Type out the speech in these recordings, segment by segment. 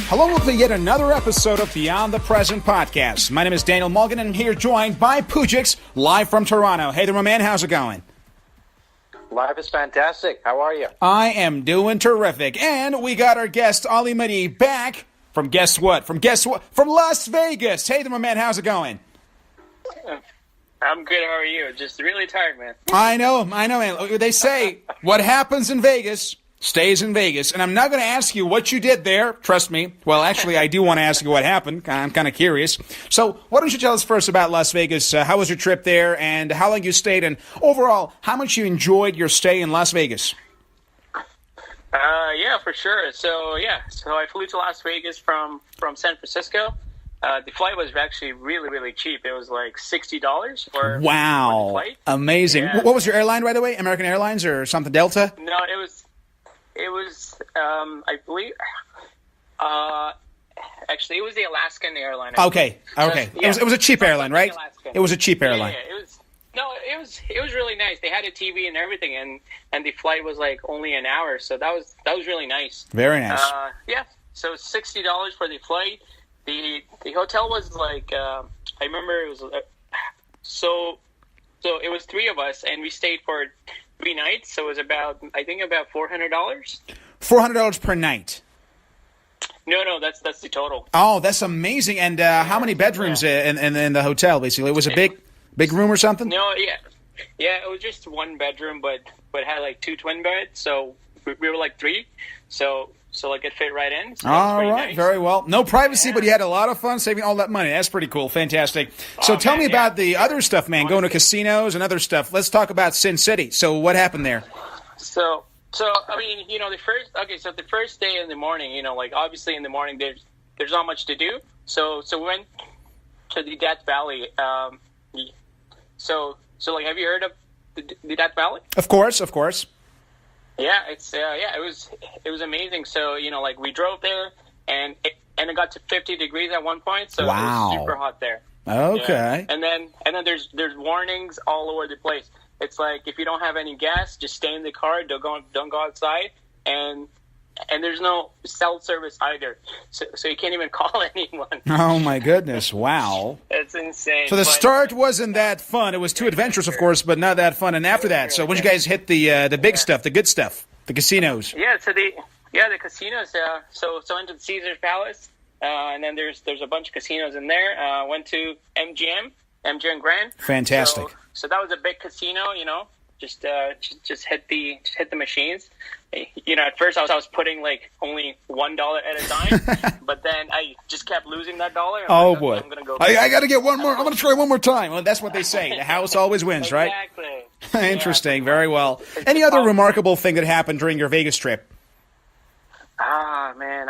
Hello, welcome to yet another episode of Beyond the Present podcast. My name is Daniel Mulligan, and I'm here joined by Poujix, live from Toronto. Hey there, my man. How's it going? Life is fantastic. How are you? I am doing terrific. And we got our guest, Ali Madi, back from guess what? From Las Vegas. Hey there, my man. How's it going? I'm good. How are you? Just really tired, man. I know, man. They say what happens in Vegas stays in Vegas. And I'm not going to ask you what you did there. Trust me. Well, actually, I do want to ask you what happened. I'm kind of curious. So why don't you tell us first about Las Vegas? How was your trip there and how long you stayed? And overall, how much you enjoyed your stay in Las Vegas? Yeah, for sure. So I flew to Las Vegas from San Francisco. The flight was actually really, really cheap. It was like $60 for the flight. Amazing. Yeah. What was your airline, by the way? American Airlines or something, Delta? No, it was I believe, actually, it was the Alaskan airline. Okay. Yeah. It was a cheap airline, right? Alaskan. It was a cheap airline. Yeah, it was really nice. They had a TV and everything, and the flight was like only an hour, so that was really nice. Very nice. So $60 for the flight. The hotel was like I remember it was so it was three of us, and we stayed for 3 nights. So it was about $400. $400 per night. No, that's the total. Oh, that's amazing. And how many bedrooms in the hotel? Basically, it was a big room or something. No, yeah, it was just one bedroom, but it had like 2 twin beds. So we were like 3. So like it fit right in. So all right, nice. Very well. No privacy, but you had a lot of fun saving all that money. That's pretty cool. Fantastic. So tell me about the other stuff, man. Going to casinos and other stuff. Let's talk about Sin City. So what happened there? So I mean, the first day in the morning, like obviously in the morning there's not much to do. So we went to the Death Valley. So like, have you heard of the Death Valley? Of course. Yeah, it was amazing. So like we drove there, and it got to 50 degrees at one point. So wow. It was super hot there. Okay. Yeah. And then there's warnings all over the place. It's like, if you don't have any gas, just stay in the car. Don't go outside. And there's no cell service either, so you can't even call anyone. Oh my goodness! Wow, it's insane. So the start wasn't that fun. It was too adventurous, of course, but not that fun. And after that, so when you guys hit the big stuff, the good stuff, the casinos. Yeah, the casinos. So into the Caesar's Palace, and then there's a bunch of casinos in there. Went to MGM Grand. Fantastic. So that was a big casino. Just hit the machines. At first I was putting like only $1 at a time, but then I just kept losing that dollar. Boy! I'm gonna go. I got to get one more. I'm gonna try one more time. Well, that's what they say. The house always wins, right? Exactly. Interesting. Very well. Any other remarkable thing that happened during your Vegas trip? Man,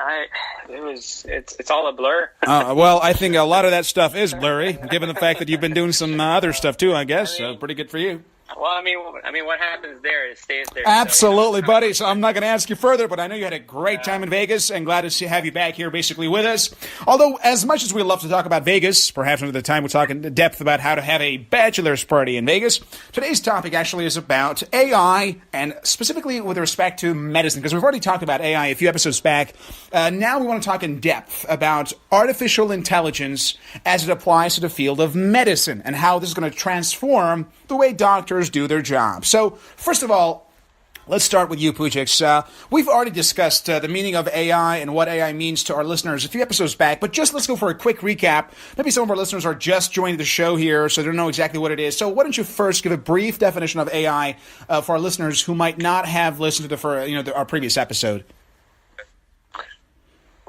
it's all a blur. Well, I think a lot of that stuff is blurry, given the fact that you've been doing some other stuff too. I guess pretty good for you. Well, I mean, what happens there stays there. Absolutely, buddy. So I'm not going to ask you further, but I know you had a great time in Vegas, and glad to have you back here, basically with us. Although, as much as we love to talk about Vegas, perhaps another time we'll talk in depth about how to have a bachelor's party in Vegas. Today's topic actually is about AI, and specifically with respect to medicine, because we've already talked about AI a few episodes back. Now we want to talk in depth about artificial intelligence as it applies to the field of medicine, and how this is going to transform the way doctors do their job. So, first of all, let's start with you, Poujix. We've already discussed the meaning of AI and what AI means to our listeners a few episodes back, but just let's go for a quick recap. Maybe some of our listeners are just joining the show here, so they don't know exactly what it is. So why don't you first give a brief definition of AI for our listeners who might not have listened to our previous episode?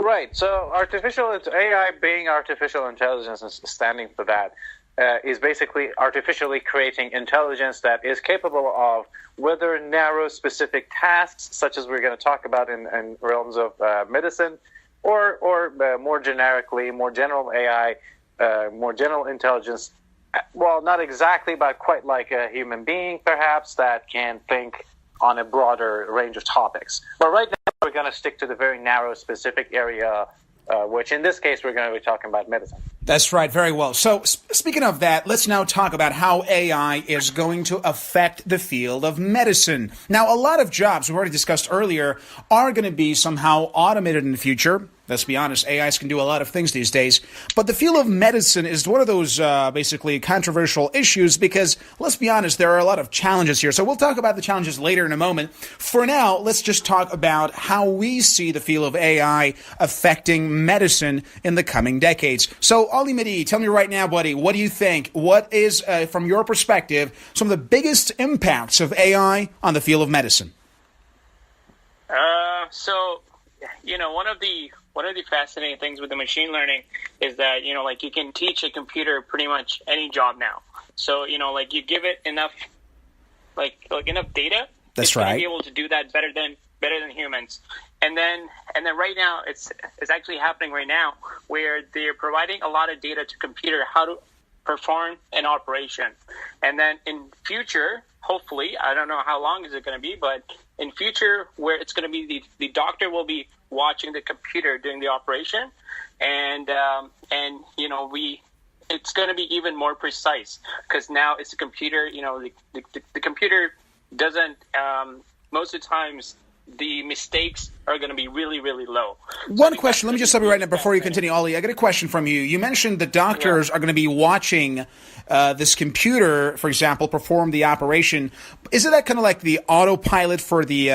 Right. So AI being artificial intelligence and standing for that. Is basically artificially creating intelligence that is capable of whether narrow specific tasks, such as we're going to talk about in realms of medicine, or more generically, more general AI, more general intelligence. Well, not exactly, but quite like a human being, perhaps, that can think on a broader range of topics. But right now, we're going to stick to the very narrow specific area, which in this case, we're going to be talking about medicine. That's right. Very well. So speaking of that, let's now talk about how AI is going to affect the field of medicine. Now, a lot of jobs we've already discussed earlier are going to be somehow automated in the future. Let's be honest, AIs can do a lot of things these days. But the field of medicine is one of those basically controversial issues because, let's be honest, there are a lot of challenges here. So we'll talk about the challenges later in a moment. For now, let's just talk about how we see the field of AI affecting medicine in the coming decades. So, Ali Mehdi, tell me right now, buddy, what do you think? What is, from your perspective, some of the biggest impacts of AI on the field of medicine? One of the fascinating things with the machine learning is that, like you can teach a computer pretty much any job now. So, like you give it enough, like enough data. That's it's right. Going to be able to do that better than humans. And then right now it's actually happening right now where they're providing a lot of data to computer how to perform an operation. And then in future, hopefully, I don't know how long is it going to be, but in future where it's going to be the doctor will be watching the computer doing the operation, and it's going to be even more precise because now it's a computer. The computer doesn't most of the times the mistakes are going to be really, really low. One question. Let me just stop you right now before you continue, Ollie. I got a question from you. You mentioned the doctors are going to be watching this computer, for example, perform the operation. Isn't that kind of like the autopilot for the,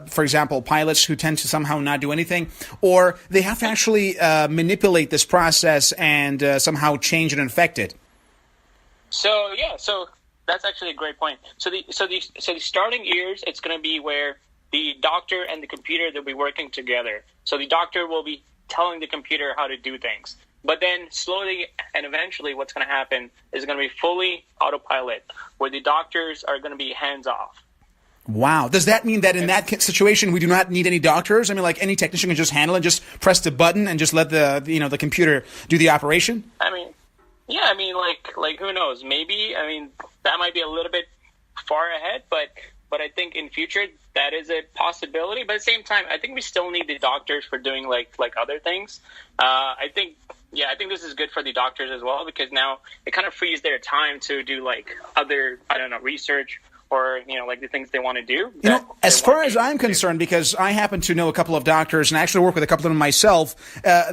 for example, pilots who tend to somehow not do anything? Or they have to actually manipulate this process and somehow change it and affect it? So that's actually a great point. So the starting years, it's going to be where the doctor and the computer, they'll be working together. So the doctor will be telling the computer how to do things. But then slowly and eventually what's going to happen is going to be fully autopilot, where the doctors are going to be hands-off. Wow. Does that mean that in that situation we do not need any doctors? I mean, like any technician can just handle it, just press the button and just let the computer do the operation? Like who knows? Maybe, that might be a little bit far ahead, but I think in future that is a possibility. But at the same time, I think we still need the doctors for doing like other things. I think this is good for the doctors as well because now it kind of frees their time to do like other, research or, like the things they want to do. As far as I'm concerned, because I happen to know a couple of doctors and actually work with a couple of them myself,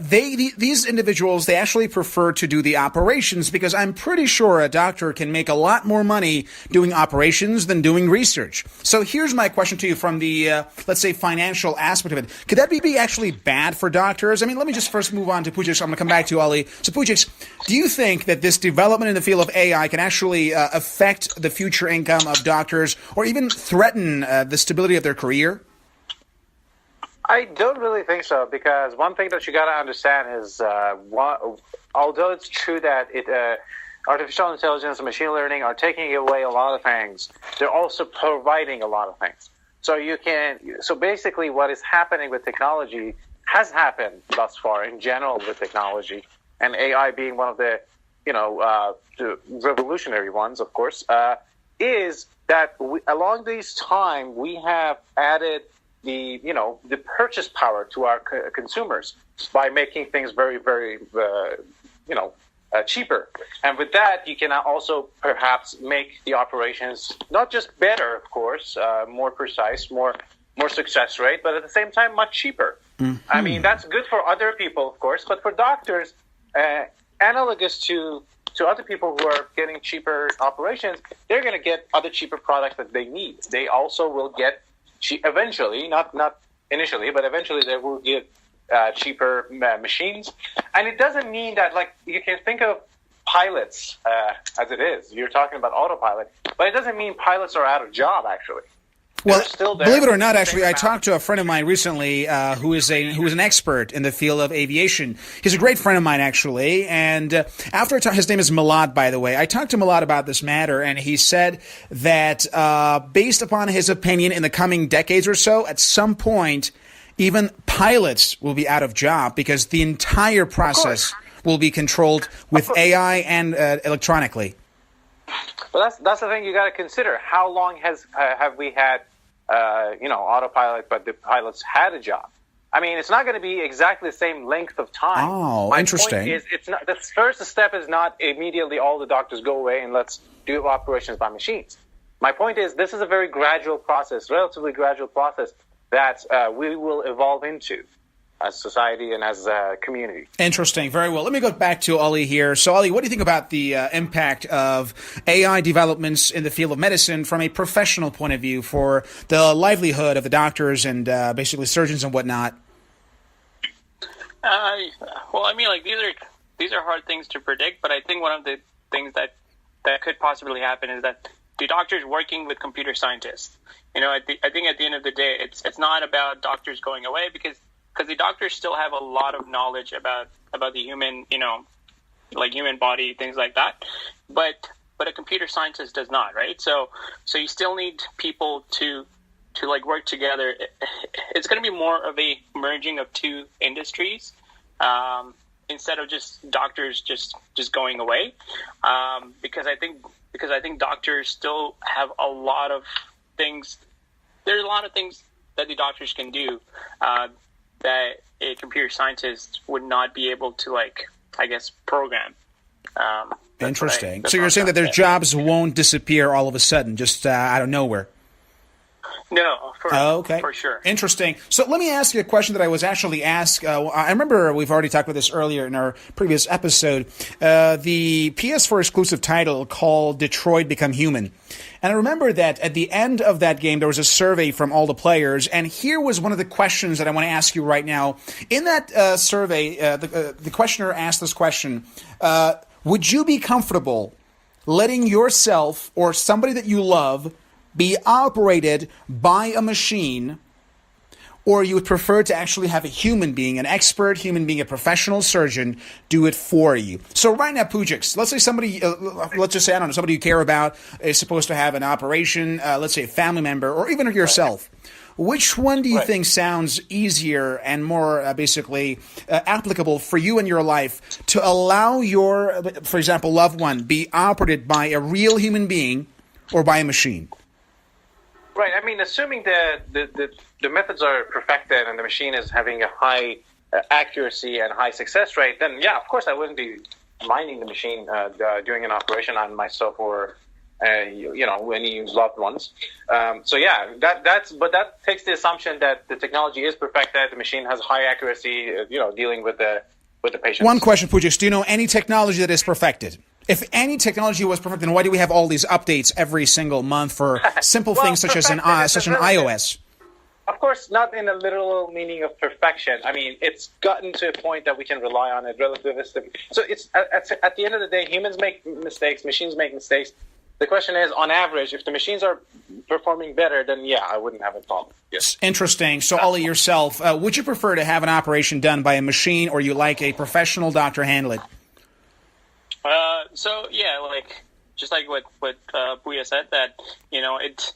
these individuals, they actually prefer to do the operations because I'm pretty sure a doctor can make a lot more money doing operations than doing research. So here's my question to you from the, let's say, financial aspect of it. Could that be actually bad for doctors? I mean, let me just first move on to Poujix. I'm going to come back to you, Ali. So Poujix, do you think that this development in the field of AI can actually affect the future income of doctors or even threaten the stability of their career? I don't really think so, because one thing that you got to understand is, although it's true that artificial intelligence and machine learning are taking away a lot of things, they're also providing a lot of things. So basically what is happening with technology has happened thus far in general with technology, and AI being one of the revolutionary ones, of course, is that along this time we have added the purchase power to our consumers by making things very, very cheaper. And with that, you can also perhaps make the operations not just better, of course, more precise, more success rate, but at the same time much cheaper. Mm-hmm. I mean, that's good for other people, of course, but for doctors, analogous to other people who are getting cheaper operations, they're going to get other cheaper products that they need. They also will get eventually, not initially, but eventually they will get cheaper machines. And it doesn't mean that, like, you can think of pilots as it is. You're talking about autopilot, but it doesn't mean pilots are out of job, actually. Well, believe it or not, actually, I talked to a friend of mine recently who is an expert in the field of aviation. He's a great friend of mine, actually. And after his name is Milad, by the way. I talked to Milad about this matter, and he said that based upon his opinion, in the coming decades or so, at some point, even pilots will be out of job because the entire process will be controlled with AI and electronically. Well, that's the thing you got to consider. How long have we had autopilot, but the pilots had a job? I mean, it's not going to be exactly the same length of time. Oh, My interesting. Point is, it's not, the first step is not immediately all the doctors go away and let's do operations by machines. My point is, this is a very gradual process, relatively gradual process that we will evolve into. society and as a community. Interesting. Very well. Let me go back to Ali here. So, Ali, what do you think about the impact of AI developments in the field of medicine from a professional point of view for the livelihood of the doctors and basically surgeons and whatnot? Well, I mean, like these are hard things to predict, but I think one of the things that could possibly happen is that the doctors working with computer scientists. I think at the end of the day, it's not about doctors going away because the doctors still have a lot of knowledge about the human, like human body, things like that. But a computer scientist does not, right? So you still need people to like work together. It's going to be more of a merging of two industries instead of just doctors just going away. Because I think doctors still have a lot of things. There's a lot of things that the doctors can do that a computer scientist would not be able to, like, I guess, program. Interesting. So you're saying that their jobs won't disappear all of a sudden, just out of nowhere? No, for sure. Interesting. So let me ask you a question that I was actually asked. I remember we've already talked about this earlier in our previous episode. The PS4 exclusive title called Detroit Become Human. And I remember that at the end of that game, there was a survey from all the players. And here was one of the questions that I want to ask you right now. In that survey, the questioner asked this question. Would you be comfortable letting yourself or somebody that you love be operated by a machine, or you would prefer to actually have a human being, an expert human being, a professional surgeon, do it for you? So right now, Poujix, let's say somebody, let's just say, I don't know, somebody you care about is supposed to have an operation, let's say a family member, or even yourself. Which one do you think sounds easier and more basically applicable for you in your life to allow your, for example, loved one be operated by a real human being or by a machine? Right. I mean, assuming the methods are perfected and the machine is having a high accuracy and high success rate, then yeah, of course I wouldn't be minding the machine doing an operation on myself or any loved ones. So yeah, but that takes the assumption that the technology is perfected, the machine has high accuracy, dealing with the patient. One question, Poujix: do you know any technology that is perfected? If any technology was perfect, then why do we have all these updates every single month for simple things such as an iOS? Of course, not in a literal meaning of perfection. I mean, it's gotten to a point that we can rely on it relativistic. So it's at the end of the day, humans make mistakes, machines make mistakes. The question is, on average, if the machines are performing better, then yeah, I wouldn't have a problem. Yes. Interesting. So, Ali, yourself, would you prefer to have an operation done by a machine, or you like a professional doctor handle it? So yeah, just like what Puya said, that it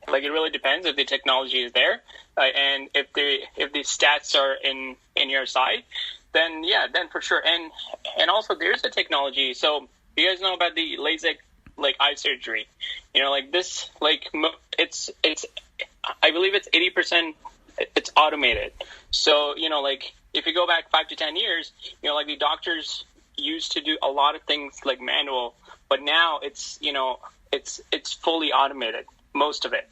really depends if the technology is there, and if the stats are in your side, then yeah, then for sure. And also there's a technology. So you guys know about the LASIK eye surgery. It's I believe it's 80% it's automated. So if you go back 5 to 10 years, the doctors used to do a lot of things like manual, but now it's fully automated, most of it.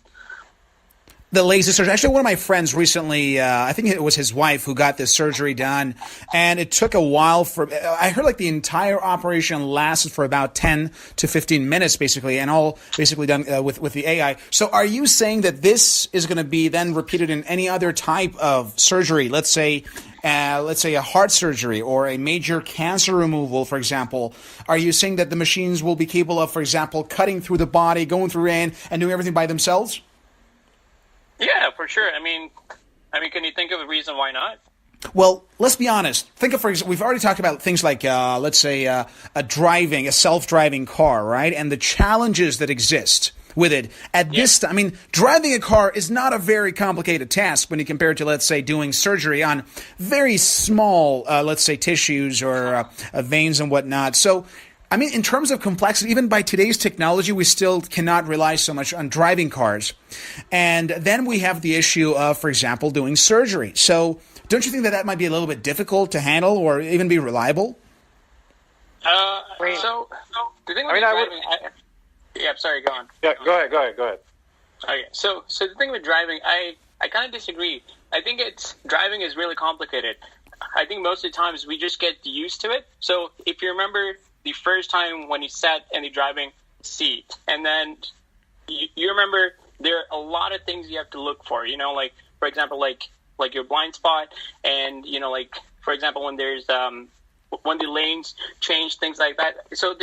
The laser surgery. Actually, one of my friends recently, I think it was his wife who got this surgery done, and it took a while I heard the entire operation lasted for about 10 to 15 minutes, basically, and all basically done with the AI. So are you saying that this is going to be then repeated in any other type of surgery? Let's say a heart surgery or a major cancer removal, for example. Are you saying that the machines will be capable of, for example, cutting through the body, going through and doing everything by themselves? Yeah, for sure. I mean, can you think of a reason why not? Well, let's be honest. Think of, for example, we've already talked about things like, let's say, a self-driving car, right? And the challenges that exist with it. At this time, I mean, driving a car is not a very complicated task when you compare it to, let's say, doing surgery on very small, let's say, tissues or veins and whatnot. So, I mean, in terms of complexity, even by today's technology, we still cannot rely so much on driving cars. And then we have the issue of, for example, doing surgery. So don't you think that might be a little bit difficult to handle or even be reliable? So the thing with driving... I'm sorry, go on. Yeah, go ahead. Okay, so the thing with driving, I kind of disagree. I think driving is really complicated. I think most of the times we just get used to it. So if you remember the first time when you sat in the driving seat, and then you remember there are a lot of things you have to look for, like, for example, like your blind spot, and, like, for example, when there's, when the lanes change, things like that. So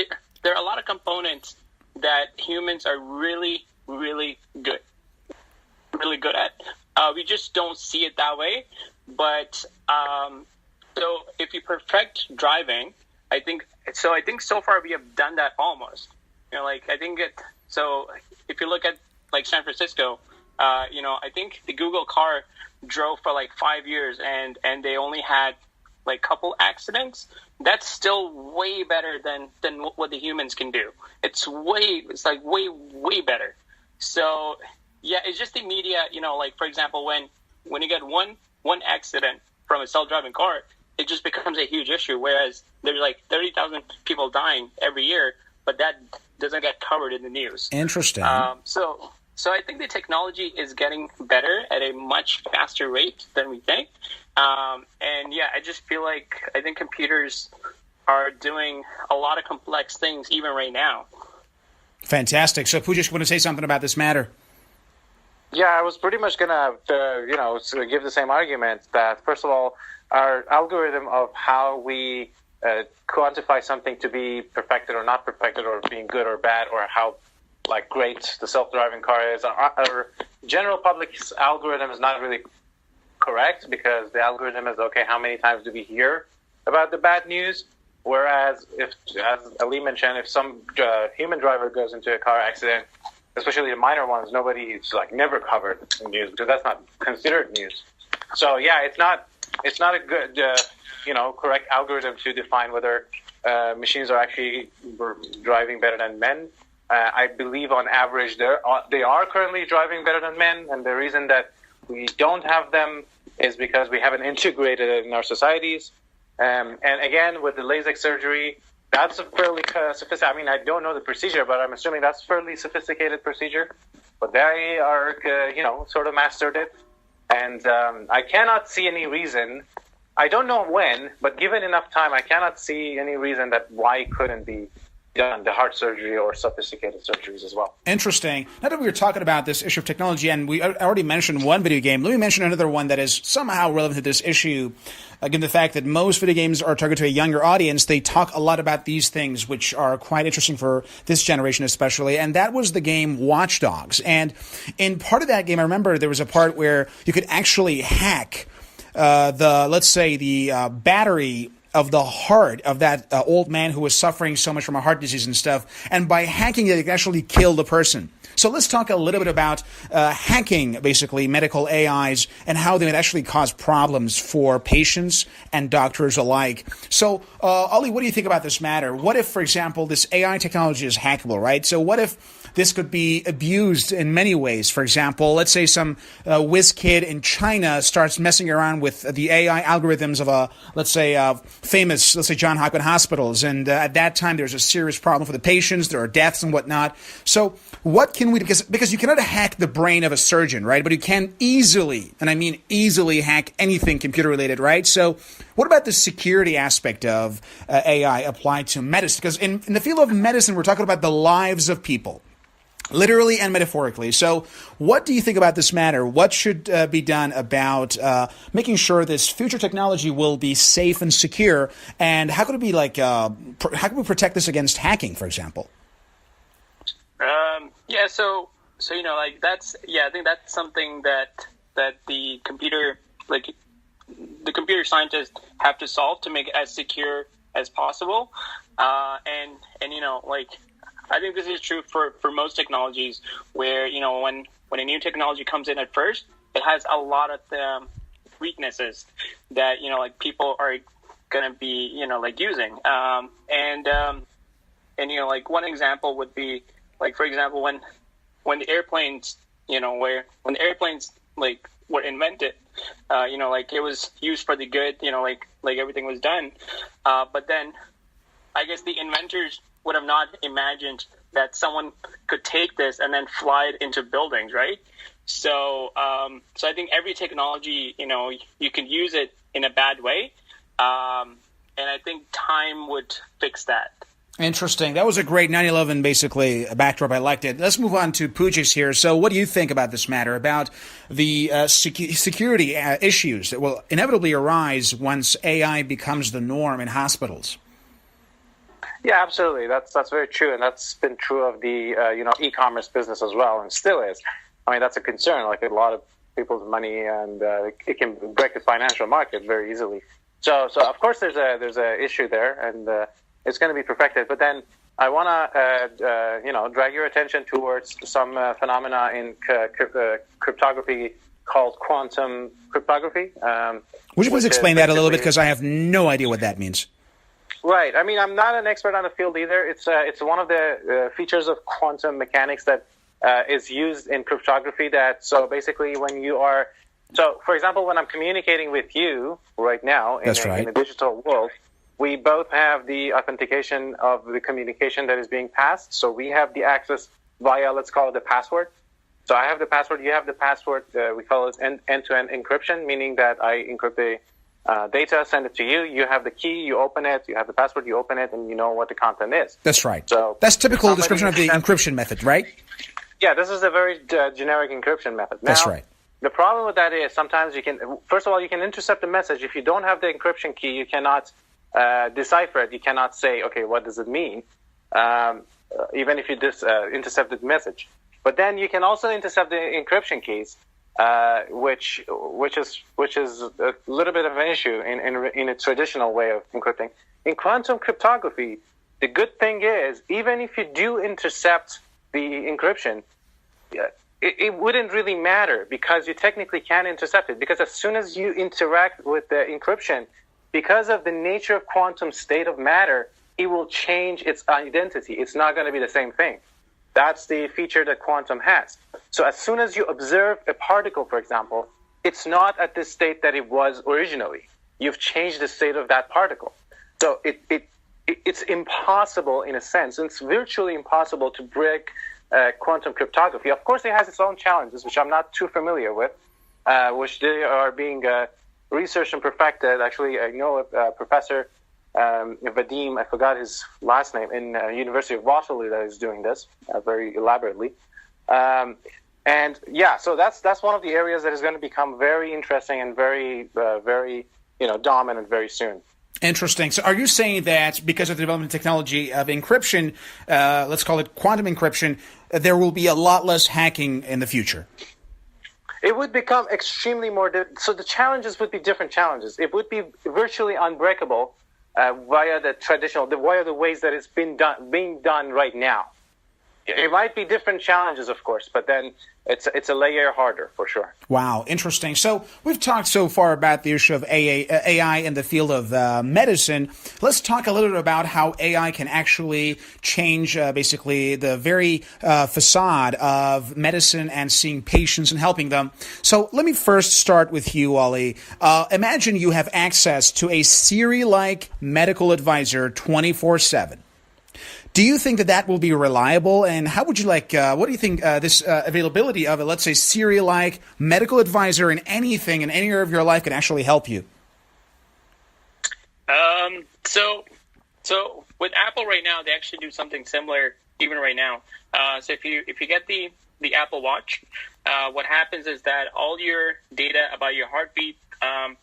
there are a lot of components that humans are really, really good at. We just don't see it that way. But so if you perfect driving, I think so far we have done that almost. Like, I think so if you look at like San Francisco, I think the Google car drove for like 5 years and they only had like a couple accidents. That's still way better than what the humans can do. It's like way better. So yeah, it's just the media, like, for example, when you get one accident from a self-driving car, it just becomes a huge issue. Whereas there's like 30,000 people dying every year, but that doesn't get covered in the news. Interesting. So I think the technology is getting better at a much faster rate than we think. And yeah, I just feel like I think computers are doing a lot of complex things even right now. Fantastic. So Poujix, want to say something about this matter? Yeah, I was pretty much gonna, sort of give the same argument that, first of all, our algorithm of how we quantify something to be perfected or not perfected, or being good or bad, or how like great the self-driving car is, our general public's algorithm is not really correct, because the algorithm is, okay, how many times do we hear about the bad news? Whereas if, as Ali mentioned, if some human driver goes into a car accident, especially the minor ones, nobody's like never covered in news, because that's not considered news. So yeah, it's not a good correct algorithm to define whether machines are actually driving better than men. I believe on average they are currently driving better than men, and the reason that we don't have them is because we haven't integrated it in our societies. And again, with the LASIK surgery, that's a fairly sophisticated. I mean, I don't know the procedure, but I'm assuming that's a fairly sophisticated procedure. But they are, sort of mastered it. And I cannot see any reason. I don't know when, but given enough time, I cannot see any reason that why couldn't be done, the heart surgery or sophisticated surgeries as well. Interesting. Now that we were talking about this issue of technology, and we already mentioned one video game, let me mention another one that is somehow relevant to this issue. Given the fact that most video games are targeted to a younger audience, they talk a lot about these things, which are quite interesting for this generation especially, and that was the game Watch Dogs. And in part of that game, I remember there was a part where you could actually hack the battery of the heart of that old man who was suffering so much from a heart disease and stuff. And by hacking it, it could actually kill the person. So let's talk a little bit about hacking, basically, medical AIs and how they would actually cause problems for patients and doctors alike. So, Ali, what do you think about this matter? What if, for example, this AI technology is hackable, right? So what if this could be abused in many ways? For example, let's say some whiz kid in China starts messing around with the AI algorithms of famous, John Hopkins hospitals. And at that time, there's a serious problem for the patients. There are deaths and whatnot. So what can we do? Because you cannot hack the brain of a surgeon, right? But you can easily, and I mean easily, hack anything computer related, right? So what about the security aspect of AI applied to medicine? Because in the field of medicine, we're talking about the lives of people, literally and metaphorically. So what do you think about this matter? What should be done about making sure this future technology will be safe and secure? And how could it be how can we protect this against hacking, for example? I think that's something that the computer scientists have to solve to make it as secure as possible. I think this is true for most technologies where, when a new technology comes in at first, it has a lot of the weaknesses that, people are going to be, using. One example would be, for example, when the airplanes, when the airplanes, were invented, it was used for the good, everything was done. But then I guess the inventors would have not imagined that someone could take this and then fly it into buildings, right? So so I think every technology, you can use it in a bad way, and I think time would fix that. Interesting. That was a great 9/11 basically backdrop. I liked it. Let's move on to Poujix here. So what do you think about this matter, about the security issues that will inevitably arise once AI becomes the norm in hospitals? Yeah, absolutely. That's very true, and that's been true of the e-commerce business as well, and still is. I mean, that's a concern. Like, a lot of people's money, and it can break the financial market very easily. So of course there's a issue there, and it's going to be perfected. But then I want to drag your attention towards some phenomena in cryptography called quantum cryptography. Would you please explain that a little bit, because I have no idea what that means? Right. I mean, I'm not an expert on the field either. It's one of the features of quantum mechanics that is used in cryptography. So basically, for example, when I'm communicating with you right now in a digital world, we both have the authentication of the communication that is being passed. So we have the access via, let's call it the password. So I have the password, you have the password. We call it end-to-end encryption, meaning that I encrypt the data, send it to you. You have the key, you open it, you have the password, you open it, and you know what the content is. That's right. So that's typical description of the encryption method, right? Yeah, this is a very generic encryption method. Now, that's right. The problem with that is sometimes you can intercept a message. If you don't have the encryption key, you cannot decipher it. You cannot say, okay, what does it mean? Even if you intercept the message. But then you can also intercept the encryption keys, which is a little bit of an issue in a traditional way of encrypting. In quantum cryptography, the good thing is, even if you do intercept the encryption, it wouldn't really matter, because you technically can intercept it. Because as soon as you interact with the encryption, because of the nature of quantum state of matter, it will change its identity. It's not going to be the same thing. That's the feature that quantum has. So as soon as you observe a particle, for example, it's not at the state that it was originally. You've changed the state of that particle. So it's impossible, in a sense. It's virtually impossible to break quantum cryptography. Of course, it has its own challenges, which I'm not too familiar with, which they are being researched and perfected. Actually, I know a professor, Vadim, I forgot his last name, in University of Waterloo, that is doing this very elaborately. And yeah, so that's one of the areas that is going to become very interesting and very dominant very soon. Interesting. So are you saying that because of the development of technology of encryption, let's call it quantum encryption, there will be a lot less hacking in the future? It would become extremely more... So the challenges would be different challenges. It would be virtually unbreakable via the ways that it's being done right now. It might be different challenges, of course, but then it's a layer harder, for sure. Wow, interesting. So we've talked so far about the issue of AI in the field of medicine. Let's talk a little bit about how AI can actually change basically the very facade of medicine and seeing patients and helping them. So let me first start with you, Ali. Imagine you have access to a Siri-like medical advisor 24/7. Do you think that will be reliable? And how would you what do you think this availability of let's say, Siri-like medical advisor in anything, in any area of your life can actually help you? So with Apple right now, they actually do something similar even right now. So if you get the Apple Watch, what happens is that all your data about your heartbeat, all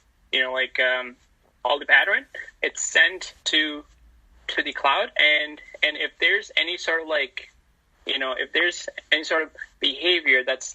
the pattern, it's sent to the cloud, and if there's any sort of if there's any sort of behavior that's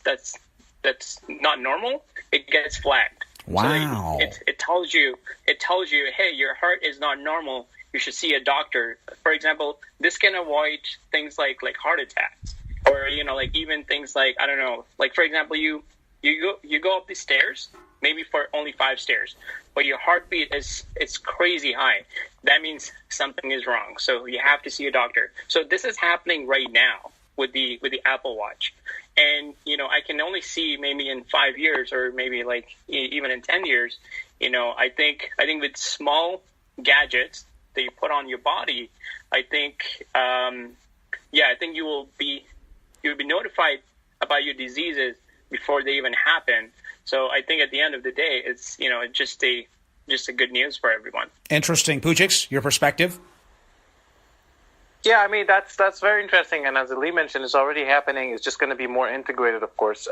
not normal, it gets flagged. Wow. So it tells you, hey, your heart is not normal. You should see a doctor. For example, this can avoid things like heart attacks, or even things like, I don't know, like for example, you go up the stairs, maybe for only 5 stairs, but your heartbeat is crazy high. That means something is wrong. So you have to see a doctor. So this is happening right now with the Apple Watch. And, I can only see maybe in 5 years, or maybe even in 10 years, I think with small gadgets that you put on your body, I think I think you'll be notified about your diseases before they even happen. So I think at the end of the day, it's just a good news for everyone. Interesting. Poujix, your perspective? Yeah, I mean, that's very interesting. And as Lee mentioned, it's already happening. It's just going to be more integrated, of course.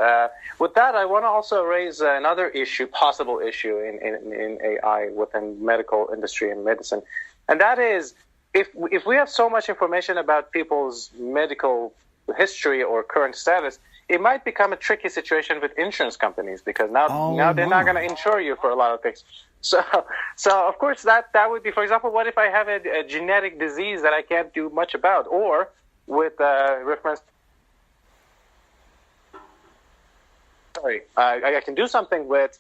With that, I want to also raise another issue, possible issue in AI within medical industry and medicine. And that is, if we have so much information about people's medical history or current status, it might become a tricky situation with insurance companies, because now they're not going to insure you for a lot of things. So of course that would be, for example, what if I have a genetic disease that I can't do much about, or with reference. I can do something with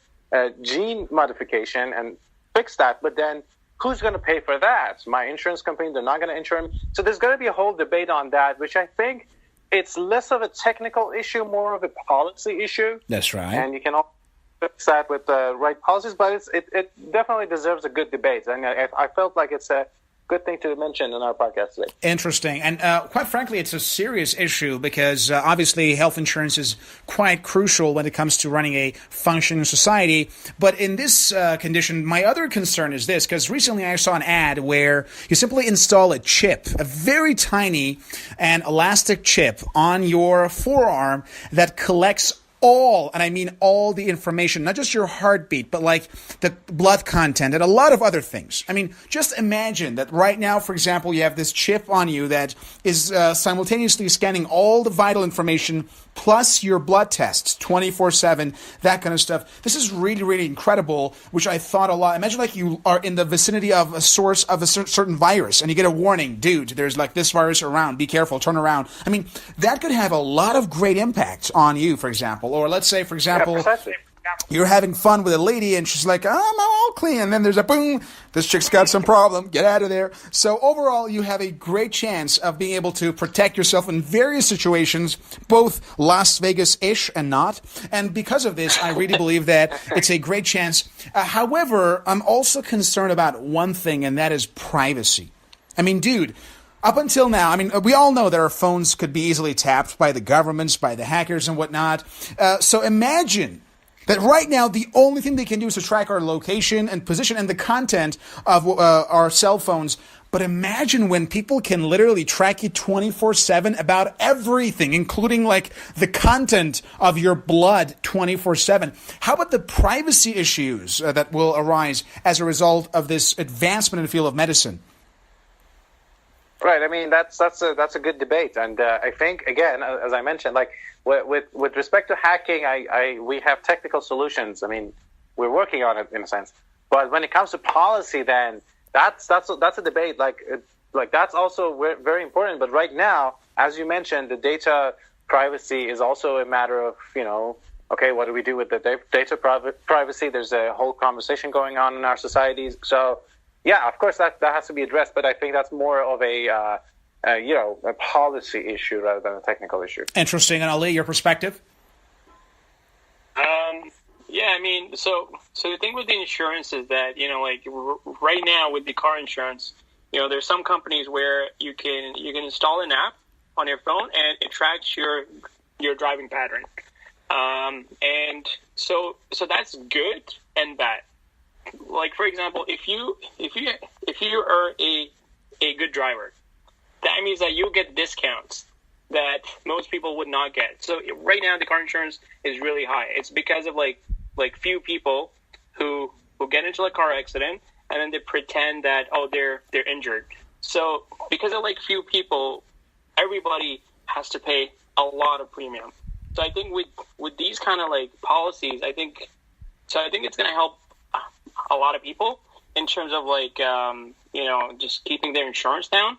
gene modification and fix that, but then who's going to pay for that? My insurance company, they're not going to insure me. So there's going to be a whole debate on that, which I think it's less of a technical issue, more of a policy issue. That's right. And you can all fix that with the right policies, but it definitely deserves a good debate. And I felt like it's a good thing to mention in our podcast today. Interesting. And quite frankly, it's a serious issue because obviously health insurance is quite crucial when it comes to running a functioning society. But in this condition, my other concern is this, because recently I saw an ad where you simply install a chip, a very tiny and elastic chip on your forearm that collects all, and I mean all, the information, not just your heartbeat, but like the blood content and a lot of other things. I mean, just imagine that right now, for example, you have this chip on you that is simultaneously scanning all the vital information plus your blood tests 24/7, that kind of stuff. This is really, really incredible, which I thought a lot. Imagine like you are in the vicinity of a source of a certain virus and you get a warning, dude, there's like this virus around, be careful, turn around. I mean, that could have a lot of great impact on you, for example. Or let's say, for example, you're having fun with a lady and she's like, I'm all clean. And then there's a boom, this chick's got some problem, get out of there. So overall, you have a great chance of being able to protect yourself in various situations, both Las Vegas-ish and not. And because of this, I really believe that it's a great chance. However, I'm also concerned about one thing, and that is privacy. I mean, dude, up until now, I mean, we all know that our phones could be easily tapped by the governments, by the hackers and whatnot. So imagine that right now the only thing they can do is to track our location and position and the content of our cell phones. But imagine when people can literally track you 24/7 about everything, including like the content of your blood 24/7. How about the privacy issues that will arise as a result of this advancement in the field of medicine? Right. I mean, that's a good debate, and I think, again, as I mentioned, like with respect to hacking, we have technical solutions. I mean, we're working on it in a sense, but when it comes to policy, then that's a debate. Like that's also very important. But right now, as you mentioned, the data privacy is also a matter of, okay, what do we do with the data privacy? There's a whole conversation going on in our societies. So, yeah, of course that has to be addressed, but I think that's more of a policy issue rather than a technical issue. Interesting. And Ali, your perspective? Yeah, I mean, so the thing with the insurance is that, like right now with the car insurance, there's some companies where you can install an app on your phone and it tracks your driving pattern. And so that's good and bad. Like, for example, if you are a good driver, that means that you get discounts that most people would not get. So right now the car insurance is really high. It's because of like few people who get into a car accident and then they pretend that they're injured. So because of like few people, everybody has to pay a lot of premium. So I think with these kind of like policies, I think it's going to help a lot of people in terms of like just keeping their insurance down.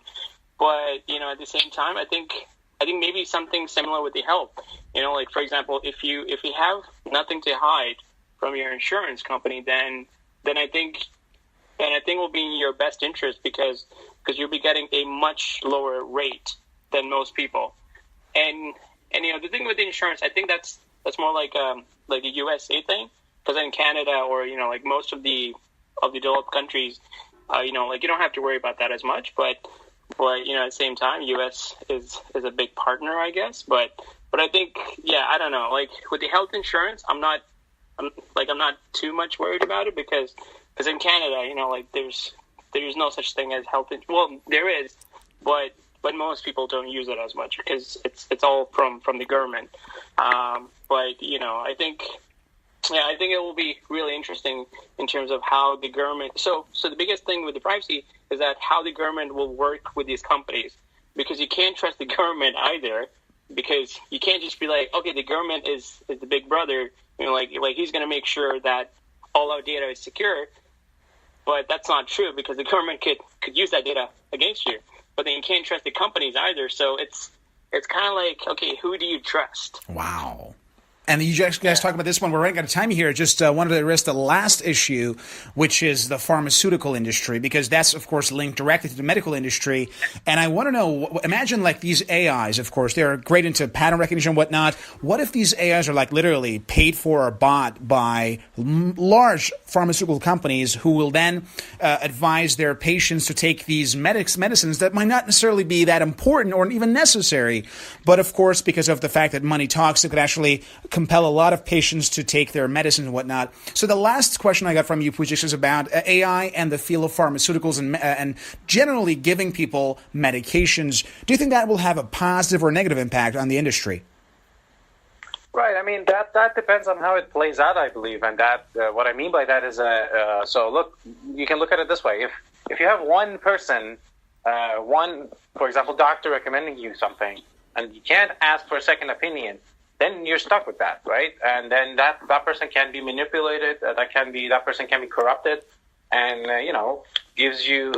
But at the same time, I think maybe something similar with the health. Like for example, if you have nothing to hide from your insurance company, then I think it will be in your best interest because you'll be getting a much lower rate than most people. And the thing with the insurance, I think that's more like a USA thing. Because in Canada or, like most of the developed countries, like you don't have to worry about that as much. But But at the same time, U.S. is a big partner, I guess. But I think, I don't know. Like with the health insurance, I'm not too much worried about it because in Canada, there's no such thing as health. Well, there is, but most people don't use it as much because it's all from the government. But I think it will be really interesting in terms of how the government. So the biggest thing with the privacy is that how the government will work with these companies, because you can't trust the government either, because you can't just be like, okay, the government is the big brother, like he's going to make sure that all our data is secure. But that's not true, because the government could use that data against you. But then you can't trust the companies either. So it's kind of like, okay, who do you trust? Wow. And you guys talk about this one. We're running out of time here. Just wanted to address the last issue, which is the pharmaceutical industry, because that's, of course, linked directly to the medical industry. And I want to know, imagine like these AIs, of course, they're great into pattern recognition and whatnot. What if these AIs are like literally paid for or bought by large pharmaceutical companies who will then advise their patients to take these medicines that might not necessarily be that important or even necessary, but of course, because of the fact that money talks, it could actually compel a lot of patients to take their medicine and whatnot. So the last question I got from you, Poujix, is about AI and the field of pharmaceuticals and generally giving people medications. Do you think that will have a positive or negative impact on the industry? Right. I mean, that depends on how it plays out, I believe. And that what I mean by that is, so look, you can look at it this way. If you have one person, for example, doctor recommending you something, and you can't ask for a second opinion, then you're stuck with that, right? And then that person can be manipulated. That person can be corrupted, and gives you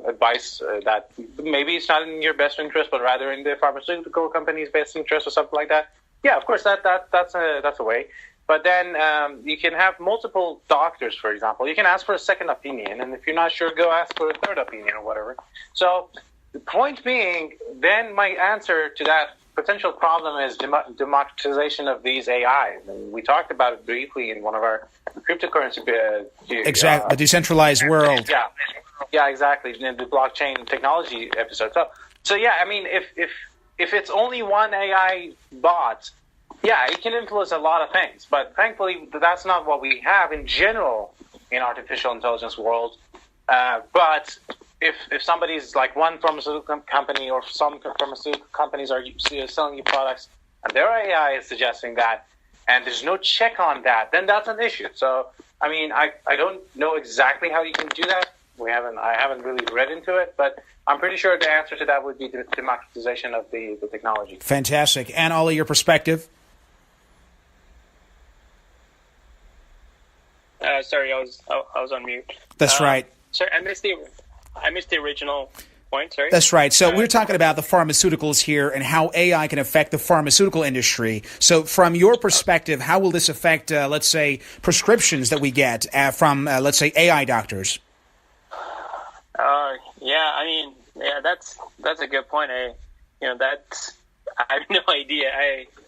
advice that maybe it's not in your best interest, but rather in the pharmaceutical company's best interest or something like that. Yeah, of course, that's a way. But then you can have multiple doctors, for example. You can ask for a second opinion, and if you're not sure, go ask for a third opinion or whatever. So the point being, then my answer to that potential problem is democratization of these AIs. And we talked about it briefly in one of our cryptocurrency. Exactly, the decentralized world. Yeah, exactly. In the blockchain technology episode. So yeah, I mean, if it's only one AI bot, yeah, it can influence a lot of things. But thankfully, that's not what we have in general in artificial intelligence world. But if somebody's like one pharmaceutical company or some pharmaceutical companies are selling you products and their AI is suggesting that, and there's no check on that, then that's an issue. So, I mean, I don't know exactly how you can do that. I haven't really read into it, but I'm pretty sure the answer to that would be the democratization of the technology. Fantastic. And Ollie, your perspective? Sorry, I was on mute. That's right. Sorry, I missed the original point. Sorry. That's right. So we're talking about the pharmaceuticals here and how AI can affect the pharmaceutical industry. So from your perspective, how will this affect, let's say, prescriptions that we get from, let's say, AI doctors? That's a good point. I have no idea.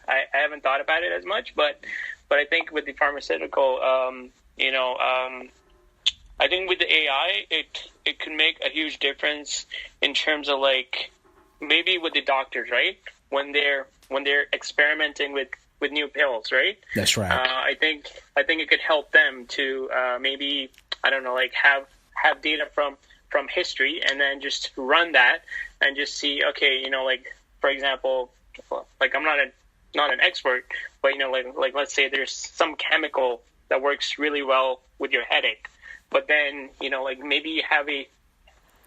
I haven't thought about it as much, but I think with the pharmaceutical, I think with the AI, it can make a huge difference in terms of like maybe with the doctors, right? When they're experimenting with new pills, right? That's right. I think it could help them to maybe, I don't know, like have data from history and then just run that and just see, okay, like for example, like I'm not an expert, but like let's say there's some chemical that works really well with your headache. But then, like maybe you have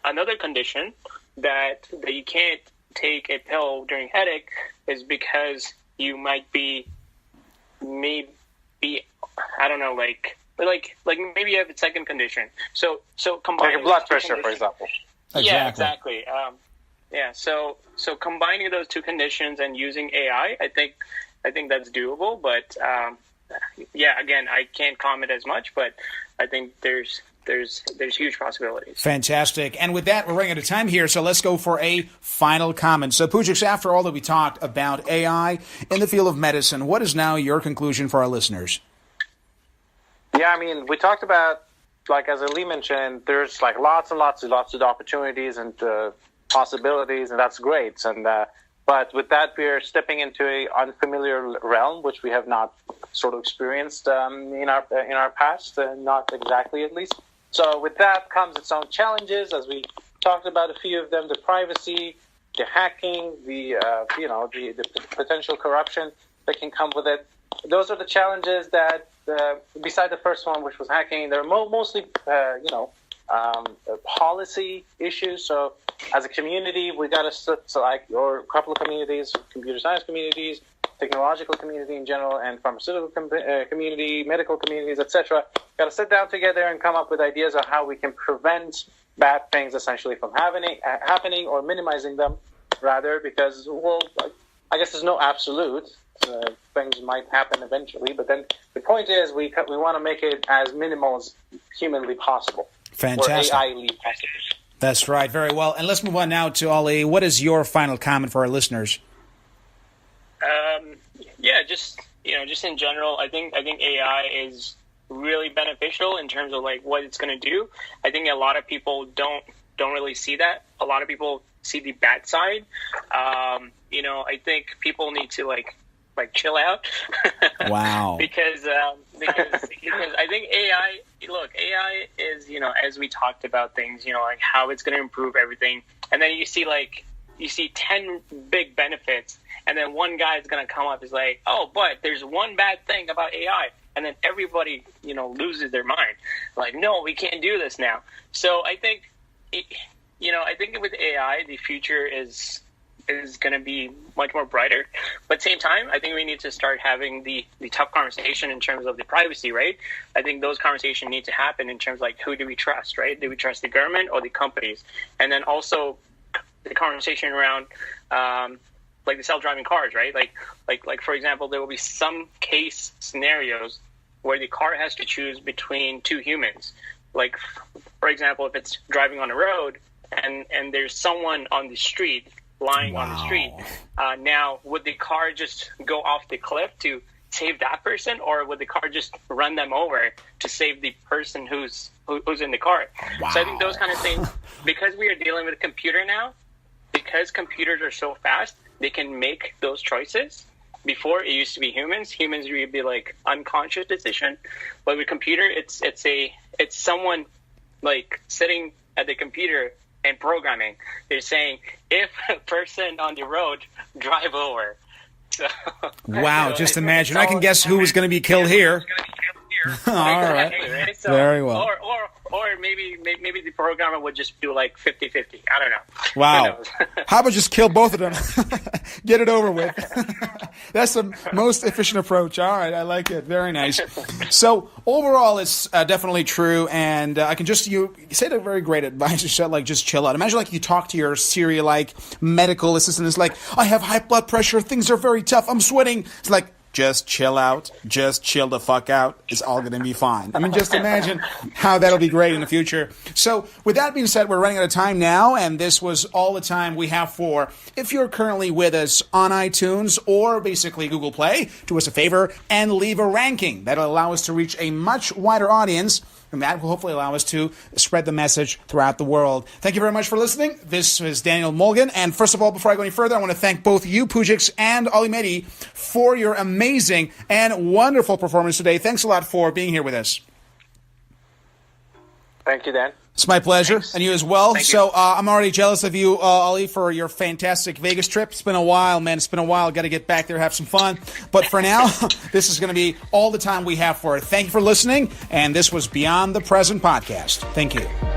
another condition that you can't take a pill during headache is because you might be maybe, I don't know, like maybe you have a second condition. So combining like a blood pressure, for example. Yeah, exactly. So combining those two conditions and using AI, I think that's doable. But again, I can't comment as much, but I think there's huge possibilities. Fantastic. And with that, we're running out of time here, so let's go for a final comment. So, Poujix, after all that we talked about AI in the field of medicine, what is now your conclusion for our listeners? Yeah, I mean, we talked about, like as Ali mentioned, there's like lots and lots of opportunities and possibilities, and that's great. And but with that, we're stepping into a unfamiliar realm, which we have not sort of experienced in our past, not exactly at least. So with that comes its own challenges, as we talked about a few of them: the privacy, the hacking, the potential corruption that can come with it. Those are the challenges that, beside the first one, which was hacking, they're mostly policy issues. So as a community, we got to select, or a couple of communities, computer science communities, technological community in general, and pharmaceutical community, medical communities, etc. Got to sit down together and come up with ideas on how we can prevent bad things essentially from happening or minimizing them, rather, because, well, I guess there's no absolute. Things might happen eventually, but then the point is we want to make it as minimal as humanly possible. Fantastic. Or AI-ly possible. That's right. Very well. And let's move on now to Ollie. What is your final comment for our listeners? Just in general, I think AI is really beneficial in terms of like what it's going to do. I think a lot of people don't really see that. A lot of people see the bad side. I think people need to like chill out. Wow. because I think AI is, as we talked about things, like how it's going to improve everything. And then you see 10 big benefits, and then one guy is going to come up is like, oh, but there's one bad thing about AI. And then everybody, loses their mind. Like, no, we can't do this now. So I think, with AI, the future is going to be much more brighter. But at the same time, I think we need to start having the tough conversation in terms of the privacy, right? I think those conversations need to happen in terms of like, who do we trust, right? Do we trust the government or the companies? And then also the conversation around like the self-driving cars, right? Like for example, there will be some case scenarios where the car has to choose between two humans. Like, for example, if it's driving on a road and there's someone on the street lying on the street. Now, would the car just go off the cliff to save that person, or would the car just run them over to save the person who's in the car? Wow. So I think those kind of things, because we are dealing with a computer now, because computers are so fast, they can make those choices. Before, it used to be humans. Humans would be like unconscious decision, but with computer, it's someone like sitting at the computer and programming. They're saying, if a person on the road, drive over. So, wow, just imagine. I can guess who was going to be killed here. All right. Right? So, very well. Or maybe the programmer would just do like 50-50. I don't know. Wow. How about just kill both of them? Get it over with. That's the most efficient approach. All right, I like it. Very nice. So overall, it's definitely true, and I can just you said a very great advice. You said like just chill out. Imagine like you talk to your Siri like medical assistant. It's like, I have high blood pressure. Things are very tough. I'm sweating. It's like, just chill out. Just chill the fuck out. It's all going to be fine. I mean, just imagine how that'll be great in the future. So with that being said, we're running out of time now, and this was all the time we have for. If you're currently with us on iTunes or basically Google Play, do us a favor and leave a ranking. That'll allow us to reach a much wider audience, and that will hopefully allow us to spread the message throughout the world. Thank you very much for listening. This is Daniel Mulgan. And first of all, before I go any further, I want to thank both you, Poujix, and Ali Mehdi for your amazing and wonderful performance today. Thanks a lot for being here with us. Thank you, Dan. It's my pleasure. Thanks. And you as well. Thank you. So I'm already jealous of you, Ali, for your fantastic Vegas trip. It's been a while, man. It's been a while. Got to get back there, have some fun. But for now, this is going to be all the time we have for it. Thank you for listening. And this was Beyond the Present podcast. Thank you.